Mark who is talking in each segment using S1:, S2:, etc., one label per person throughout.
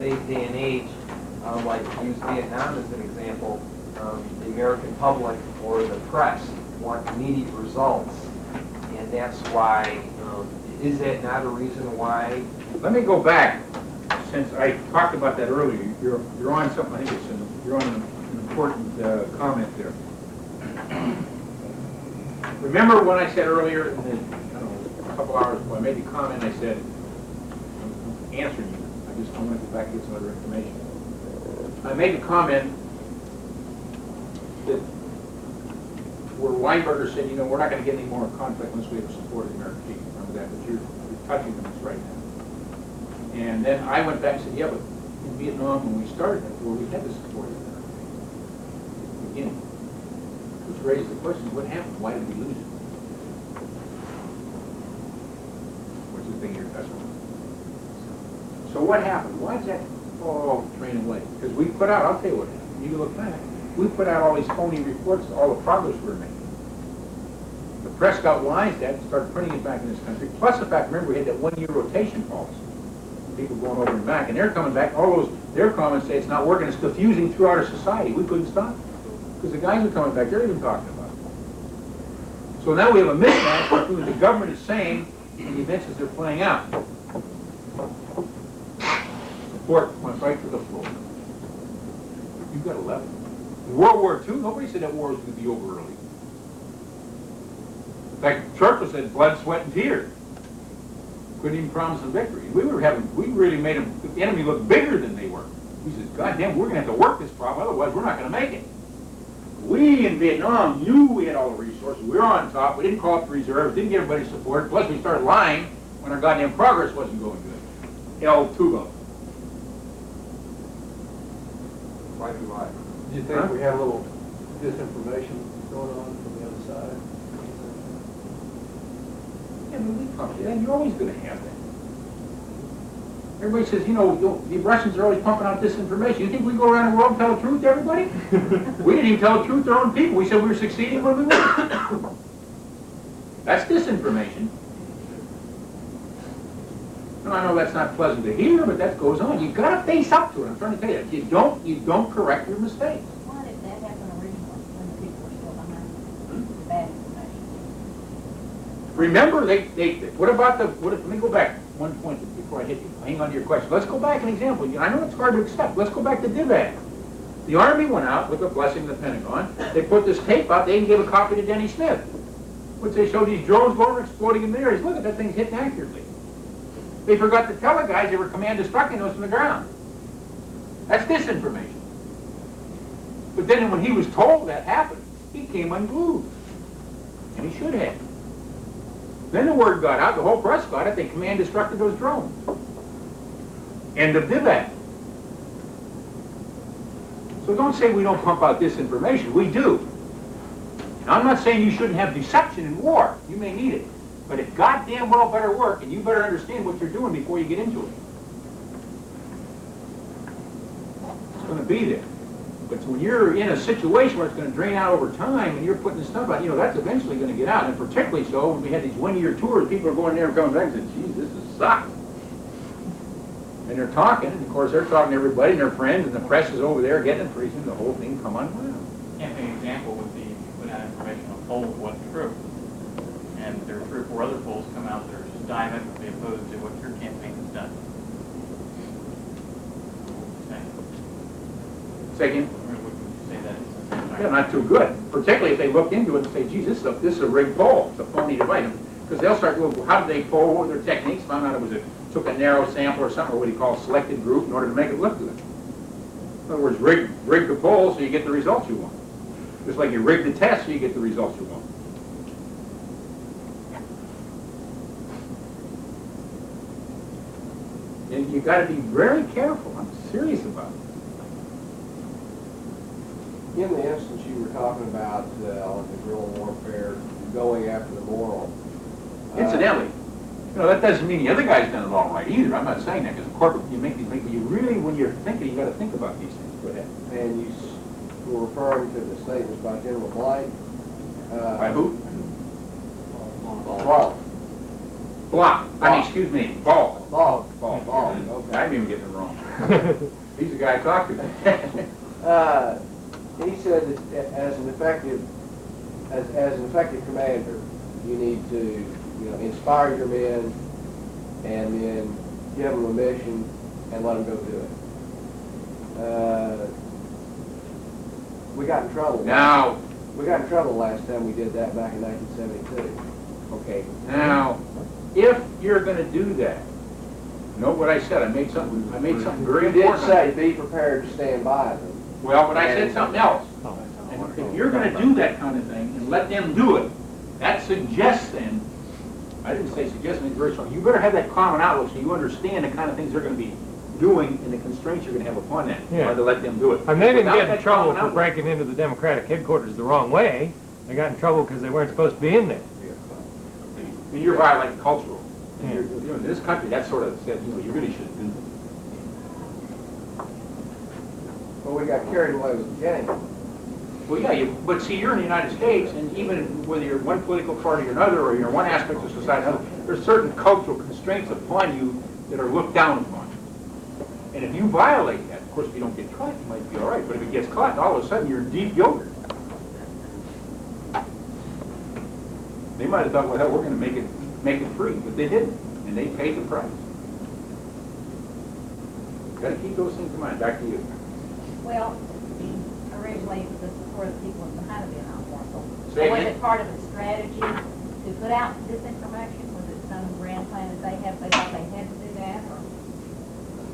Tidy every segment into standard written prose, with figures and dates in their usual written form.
S1: today's day and age, like use Vietnam as an example, the American public or the press want immediate results, and that's why, is that not a reason why?
S2: Let me go back, since I talked about that earlier. You're on something, I think you're on an important comment there. Remember when I said earlier, in the, I don't know, a couple hours ago, I made the comment, I said, I'm answering you. I just want to go back and get some other information. I made the comment that where Weinberger said, you know, we're not going to get any more conflict unless we have the support of the American people. Remember that? But you're touching on this right now. And then I went back and said, yeah, but in Vietnam, when we started that war, we had the support of the American people at the beginning. Which raised the question, what happened? Why did we lose it? What's the thing you're touching on? So what happened? Why did that all drain away? Because we put out, I'll tell you what happened. You look back. We put out all these phony reports of all the progress we were making. The press got wise to that and started printing it back in this country. Plus the fact, remember, we had that one-year rotation policy. People going over and back, and they're coming back. All those, their comments say it's not working. It's diffusing throughout our society. We couldn't stop it. Because the guys are coming back. They're even talking about it. So now we have a mismatch between what the government is saying and the events as they're playing out. Support went right to the floor. You've got 11. In World War II, nobody said that war was going to be over early. In fact, Churchill said blood, sweat, and tears. Couldn't even promise them victory. We really made the enemy look bigger than they were. We said, God damn, we're going to have to work this problem, otherwise we're not going to make it. We in Vietnam knew we had all the resources. We were on top. We didn't call up the reserves, didn't get everybody's support. Plus we started lying when our goddamn progress wasn't going good. El Tubo.
S1: Why do you lie?
S3: Do you think we have a little disinformation going on from the other side?
S2: Yeah, I mean, we probably, and you're always going to have that. Everybody says, you know, the Russians are always pumping out disinformation. You think we go around the world and tell the truth to everybody? We didn't even tell the truth to our own people. We said we were succeeding when we weren't. That's disinformation. And I know that's not pleasant to hear, but that goes on. You've got to face up to it. I'm trying to tell you. You don't correct your mistakes.
S4: Why did that happen originally when the people were still behind the bad information?
S2: Remember, what about let me go back one point before I hit you. Hang on to your question. Let's go back an example. I know it's hard to accept. Let's go back to DIVAC. The Army went out with the blessing of the Pentagon. They put this tape out. They even gave a copy to Denny Smith, which they showed these drones going exploding in the air. Look at that thing's hitting accurately. They forgot to tell the guys they were command destructing those from the ground. That's disinformation. But then when he was told that happened, he came unglued. And he should have. Then the word got out, the whole press got it, they command destructed those drones. End of DIVAC. So don't say we don't pump out disinformation. We do. Now, I'm not saying you shouldn't have deception in war. You may need it. But it goddamn well better work, and you better understand what you're doing before you get into it. It's going to be there. But when you're in a situation where it's going to drain out over time, and you're putting this stuff out, you know, that's eventually going to get out. And particularly so when we had these one-year tours, people are going there and coming back and saying, geez, this sucks. And they're talking, and of course they're talking to everybody and their friends, and the press is over there getting it, pretty soon the whole thing come unwound.
S5: Campaign example would be you put out information on polls that wasn't true. And there are 3 or 4 other polls come out that are just diametrically opposed to what your campaign has done.
S2: Say again?
S5: Or would you say that is
S2: Yeah, not too good. Particularly if they look into it and say, geez, this is a rigged poll. It's a phony device. Because they'll start going, well, how did they poll? What were their techniques? Found out it was took a narrow sample or something, or what he calls selected group, in order to make it look good. In other words, rig the poll so you get the results you want. Just like you rig the test so you get the results you want. And you got to be very careful. I'm serious about it.
S3: In the instance you were talking about on the guerrilla warfare, going after the moral.
S2: Incidentally, you know, that doesn't mean the other guy's done it all right either. I'm not saying that, because corporate, you make these things, but you really, when you're thinking, you got to think about these things. Go ahead.
S3: And you were referring to the statements by General Blight.
S2: By who?
S3: Ball.
S2: Block. I mean, excuse me, Ball.
S3: Ball.
S2: Ball.
S3: Ball. Okay.
S2: I'm even getting it wrong. He's the guy I talked to.
S3: He said that as an effective commander, you need to, inspire your men and then give them a mission and let them go do it. We got in trouble.
S2: Now,
S3: We got in trouble last time we did that back in 1972.
S2: okay, now, if you're gonna do that, note what I said, I made something very
S3: You did
S2: important.
S3: say be prepared to stand by them.
S2: Well, but I said something else. And if you're gonna do that kind of thing and let them do it, that suggests then, I didn't say suggest, it's very strong. You better have that common outlook so you understand the kind of things they're gonna be doing and the constraints you're gonna have upon that,
S6: Yeah.
S2: or to let them do it.
S6: And they didn't
S2: Without
S6: get in
S2: that
S6: trouble
S2: common
S6: for
S2: outlook-
S6: breaking into the Democratic headquarters the wrong way. They got in trouble because they weren't supposed to be in there.
S2: I mean, you're violating cultural.
S6: Yeah.
S2: In this country, that sort of said, you really shouldn't do that.
S3: Well, we got carried away with the game.
S2: Well, yeah, but see, you're in the United States, and even whether you're one political party or another, or you're one aspect of society or another, there's certain cultural constraints upon you that are looked down upon. And if you violate that, of course, if you don't get caught, you might be all right, but if it gets caught, all of a sudden, you're in deep yogurt. They might have thought, well, hell, we're going to make it free, but they didn't, and they paid the price. Got to keep those things in mind. Back to you.
S4: Well, originally, the support of the people was behind the Vietnam War.
S2: Say
S4: So was
S2: again?
S4: it part of a strategy to put out disinformation? Was it some grand plan that they had, they thought they had to do that, or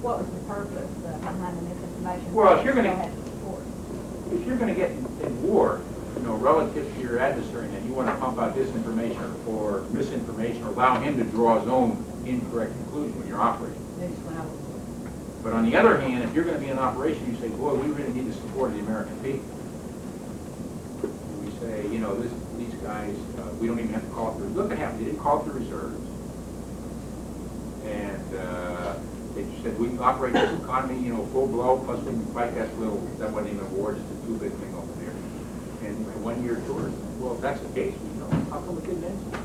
S4: what was the purpose behind the misinformation?
S2: Well, if you're gonna-
S4: Still had the support?
S2: If you're going to get in war, relative to your adversary, and you want to pump out disinformation or misinformation, or allow him to draw his own incorrect conclusion when you're operating.
S4: That's when I was.
S2: But on the other hand, if you're going to be in operation, you say, boy, we really need the support of the American people. We say, these guys, we don't even have to call it the, look what happened, they didn't call it the reserves. And they said, we can operate this economy, full blow, plus we can fight that wasn't even a war, just a two-bit thing over there. And a one-year tour. Well, if that's the case, how come we didn't answer?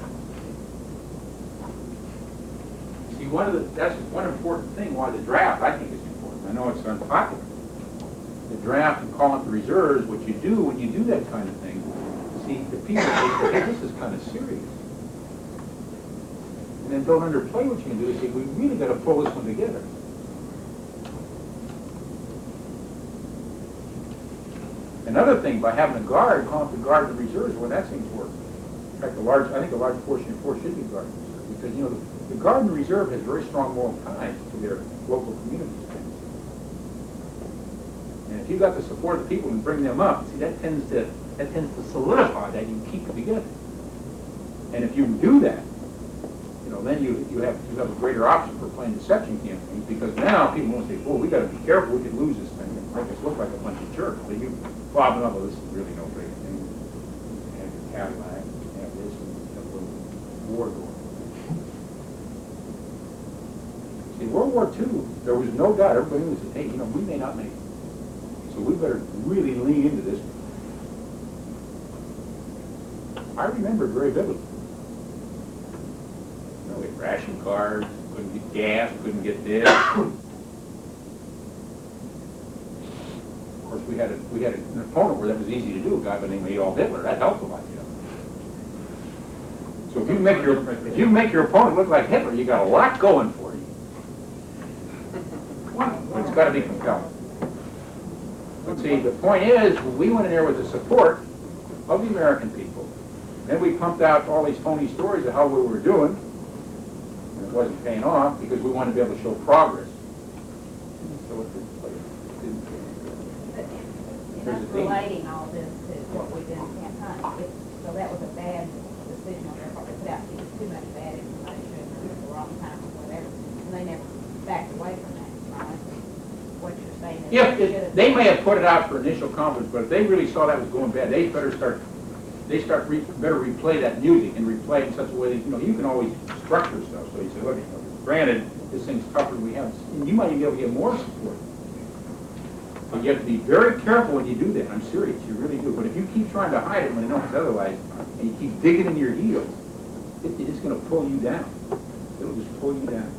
S2: See, that's one important thing why the draft, I think, is important. I know it's unpopular. The draft and calling it the reserves, what you do when you do that kind of thing, see, the people say, hey, this is kind of serious. And then don't underplay what you can do. They say, we really got to pull this one together. Another thing, by having a guard, calling it the guard of the reserves, well, that seems to work. In fact, I think a large portion of the force should be guard and reserve, because, the guard and reserve has very strong moral ties to their local communities. And if you've got the support of the people and bring them up, see, that tends to solidify that you keep it together. And if you do that, then you have a greater option for playing deception campaigns, because now people won't say, "Oh, we got to be careful. We could lose this thing and make us look like a bunch of jerks." But you bob up, well, this is really no great thing. You have your Cadillac, you have this, and you have a little war going on. In World War II, there was no doubt. Everybody knew that, hey, we may not make it, so we better really lean into this. I remember it very vividly. We had ration cards, couldn't get gas, couldn't get this. Of course, we had an opponent where that was easy to do, a guy by the name of Adolf Hitler. That helped a lot, So if you make your opponent look like Hitler, you got a lot going for you. But it's got to be compelling. But see, the point is, we went in there with the support of the American people. Then we pumped out all these phony stories of how we were doing. It wasn't paying off because we wanted to be able to show progress. So it didn't
S4: And that's relating all this to what we did in campaign. So that was a bad decision on their part. They put out too much bad information at the wrong time or whatever, and they never backed away from that, right? What you're saying is
S2: Yeah,
S4: they should have.
S2: they may have put it out for initial conference, but if they really saw that was going bad, they better better replay that music and replay it in such a way that, you can always structure stuff. So you say, look, granted, this thing's tougher than we have, and you might even be able to get more support. But you have to be very careful when you do that. I'm serious, you really do. But if you keep trying to hide it when they know it's otherwise, and you keep digging in your heels, it's going to pull you down. It'll just pull you down.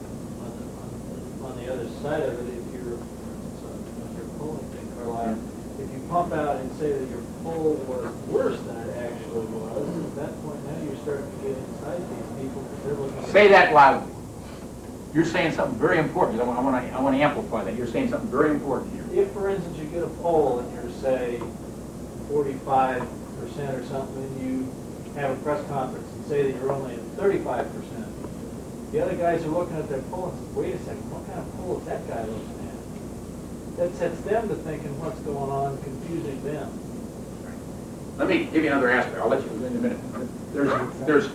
S7: On the other side of it, if you're poll was worse than it actually was, at that point now you're starting to get inside these people because they're looking at...
S2: Say that loudly. You're saying something very important. I want to amplify that. You're saying something very important here.
S7: If, for instance, you get a poll and you're, say, 45% or something, and you have a press conference and say that you're only at 35%, the other guys are looking at their poll and say, wait a second, what kind of poll is that guy looking at? That sets them to thinking what's going on, confusing them.
S2: Let me give you another aspect. I'll let you in a minute. There's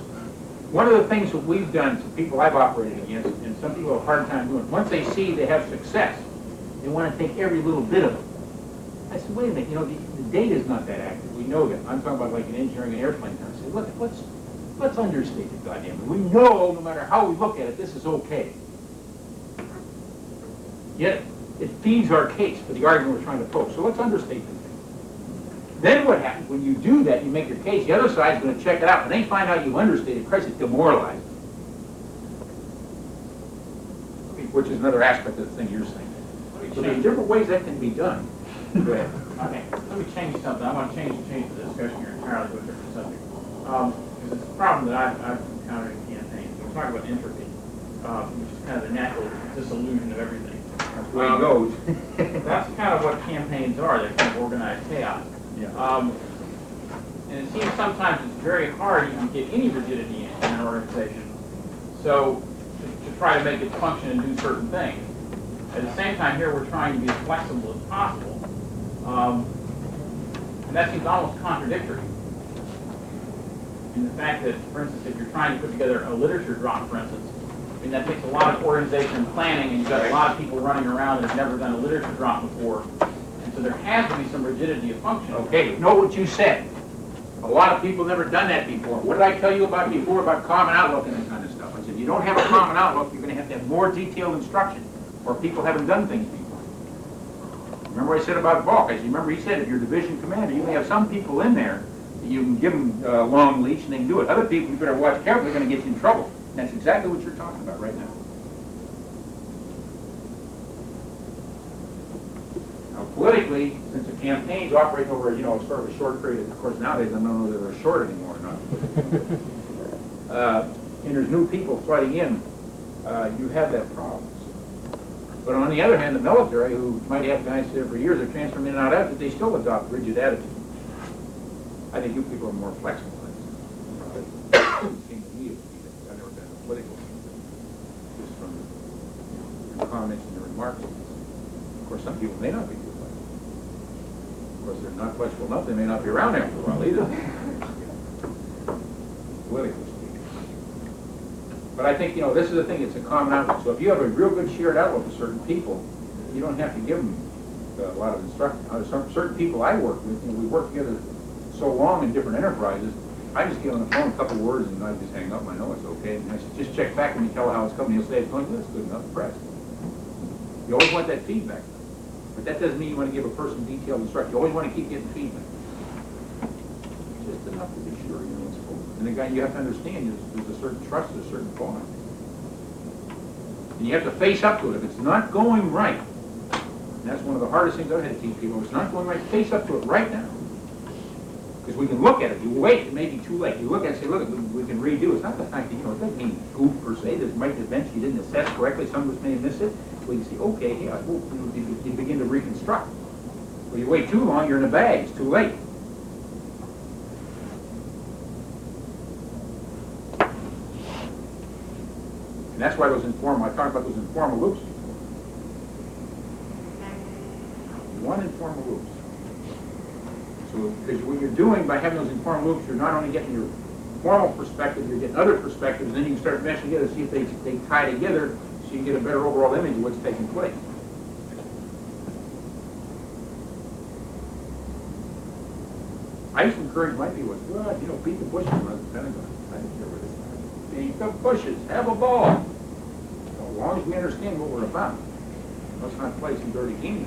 S2: one of the things that we've done to people I've operated against, and some people have a hard time doing, once they see they have success, they want to take every little bit of it. I said, wait a minute, the data is not that accurate. We know that. I'm talking about like in engineering and airplane. I said, look, let's understate it, goddamn it. We know no matter how we look at it, this is okay. Yet it feeds our case for the argument we're trying to poke. So let's understate the thing. Then what happens? When you do that, you make your case, the other side's going to check it out. When they find out you understated, Christ, it's demoralizing. Which is another aspect of the thing you're saying. So there's different ways that can be done. Go ahead.
S5: Okay, let me change something. I want to change the discussion here entirely to a different subject. Because it's a problem that I've encountered in campaigns. We're talking about entropy, which is kind of the natural dissolution of everything.
S2: That's the way it goes.
S5: That's kind of what campaigns are. They're kind of organized chaos.
S2: Yeah.
S5: And it seems sometimes it's very hard even to get any rigidity in an organization. So to try to make it function and do certain things. At the same time, here we're trying to be as flexible as possible. And that seems almost contradictory. In the fact that, for instance, if you're trying to put together a literature drop, for instance, I mean, that takes a lot of organization and planning, and you've got a lot of people running around that have never done a literature drop before. And so there has to be some rigidity of function.
S2: Okay, know what you said. A lot of people never done that before. What did I tell you about before about common outlook and that kind of stuff? I said, if you don't have a common outlook, you're going to have more detailed instruction, or people haven't done things before. Remember what I said about Balk? I said, remember he said, if you're division commander, you may have some people in there that you can give them a long leash and they can do it. Other people, you better watch carefully, they're going to get you in trouble. And that's exactly what you're talking about right now. Now, politically, since the campaign's operating over, sort of a short period, of course, nowadays I don't know whether they're short anymore or not. And there's new people flooding in, you have that problem. But on the other hand, the military, who might have guys there for years, they're transferring in and out of it, they still adopt rigid attitudes. I think you people are more flexible. It seems to me I've never been in a political system, just from your comments and your remarks. Of course, some people may not be too flexible. Of course, they're not flexible enough, they may not be around after a while either. Politically speaking. But I think, this is the thing, it's a common outlook. So if you have a real good shared outlook with certain people, you don't have to give them a lot of instruction. Certain people I work with, we work together so long in different enterprises, I just get on the phone a couple words and I just hang up and I know it's okay. And I just check back when you tell how it's coming. You'll say it's going, that's good enough, press. You always want that feedback. But that doesn't mean you want to give a person detailed instruction. You always want to keep getting feedback. Just enough to be sure you know what's going on. And the guy, you have to understand there's a certain trust, there's a certain bond. And you have to face up to it. If it's not going right, and that's one of the hardest things I've had to teach people, if it's not going right, face up to it right now. Because we can look at it. You wait, it may be too late. You look at it and say, look, we can redo. It's not the fact that, it doesn't mean goof per se. There might eventually you didn't assess correctly. Some of us may have missed it. We can say, okay, yeah, you begin to reconstruct. Well, you wait too long, you're in a bag. It's too late. And that's why I talked about those informal loops before. You want informal loops. So, because what you're doing by having those informal loops, you're not only getting your formal perspective, you're getting other perspectives, and then you can start meshing together, see if they tie together, so you get a better overall image of what's taking place. I used to encourage my people, well, beat the bushes around the Pentagon. I didn't care what it is. Beat the bushes, have a ball. As long as we understand what we're about, let's not play some dirty games.